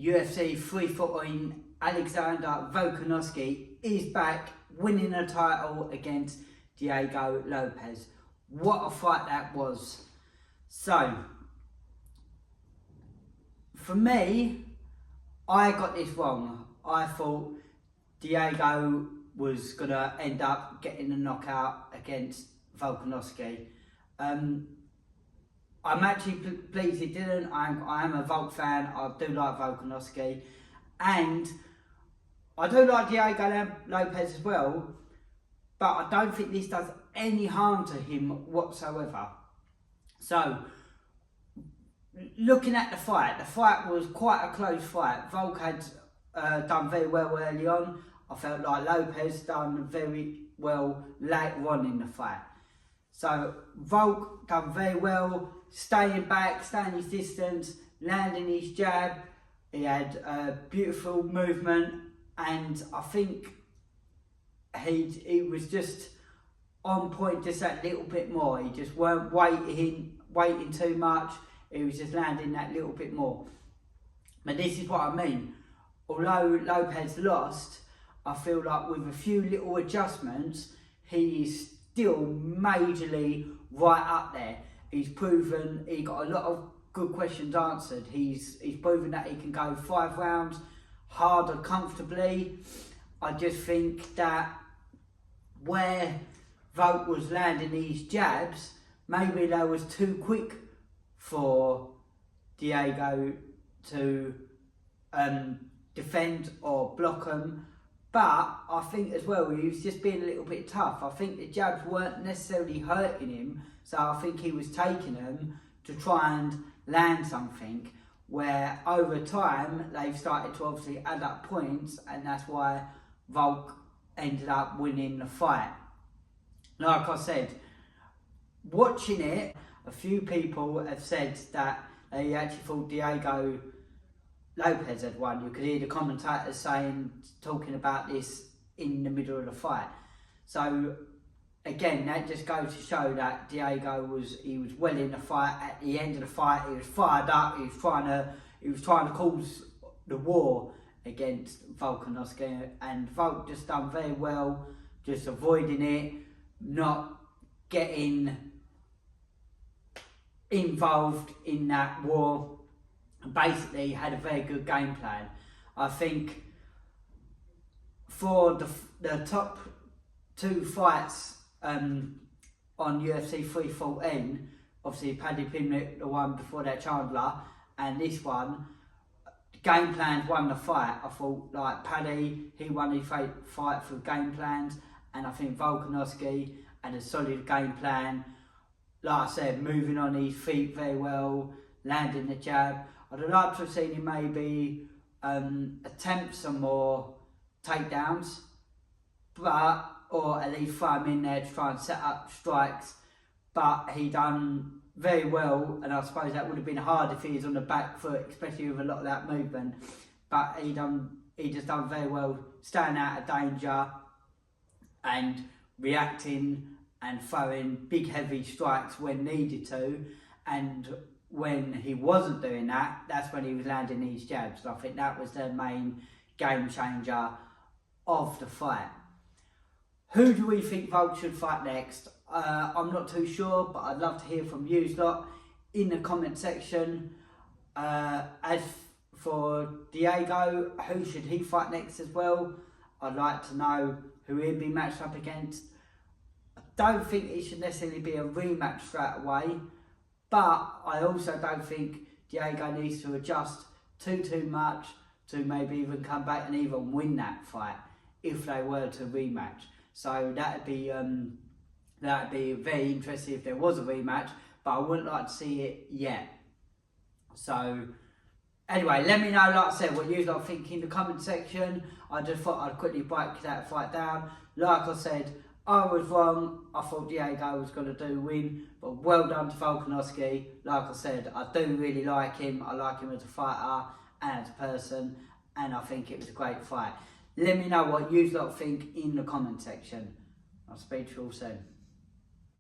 UFC 314 Alexander Volkanovski is back, winning a title against Diego Lopes. What a fight that was. So, for me, I got this wrong. I thought Diego was going to end up getting a knockout against Volkanovski. I'm actually pleased he didn't. I am a Volk fan. I do like Volkanovski. And I do like Diego Lopes as well. But I don't think this does any harm to him whatsoever. So, looking at the fight was quite a close fight. Volk had done very well early on. I felt like Lopes done very well later on in the fight. So Volk done very well, staying back, staying his distance, landing his jab. He had a beautiful movement, and I think he was just on point just that little bit more. He just weren't waiting too much. He was just landing that little bit more. But this is what I mean. Although Lopes lost, I feel like with a few little adjustments, he is still majorly right up there. He's proven he got a lot of good questions answered. He's proven that he can go 5 rounds hard and comfortably. I just think that where Volk was landing these jabs, maybe they was too quick for Diego to defend or block them. But I think as well, he was just being a little bit tough. I think the jabs weren't necessarily hurting him, so I think he was taking them to try and land something, where over time, they've started to obviously add up points, and that's why Volk ended up winning the fight. Like I said, watching it, a few people have said that they actually thought Diego Lopes had won. You could hear the commentators talking about this in the middle of the fight. So again, that just goes to show that Diego was well in the fight. At the end of the fight, he was fired up. He was trying to cause the war against Volkanovski, and Volk just done very well, just avoiding it, not getting involved in that war. Basically had a very good game plan. I think for the top 2 fights on UFC 314, obviously Paddy Pimblett, the one before that, Chandler, and this one, game plans won the fight. I thought like Paddy, he won his fight through game plans, and I think Volkanovski had a solid game plan. Like I said, moving on his feet very well, landing the jab. I'd like to have seen him maybe attempt some more takedowns, or at least throw him in there to try and set up strikes. But he done very well, and I suppose that would have been hard if he was on the back foot, especially with a lot of that movement. But he just done very well, staying out of danger and reacting and throwing big heavy strikes when needed to. And when he wasn't doing that, that's when he was landing these jabs. And I think that was the main game changer of the fight. Who do we think Volk should fight next? I'm not too sure, but I'd love to hear from you lot in the comment section. As for Diego, who should he fight next as well? I'd like to know who he'd be matched up against. I don't think it should necessarily be a rematch straight away, but I also don't think Diego needs to adjust too much to maybe even come back and even win that fight if they were to rematch. So that'd be very interesting if there was a rematch, but I wouldn't like to see it yet. So anyway, let me know, like I said, what you lot think in the comment section. I just thought I'd quickly break that fight down. Like I said, I was wrong. I thought Diego was going to win, but well done to Volkanovski. Like I said, I do really like him. I like him as a fighter and as a person, and I think it was a great fight. Let me know what you lot think in the comment section. I'll speak to you all soon.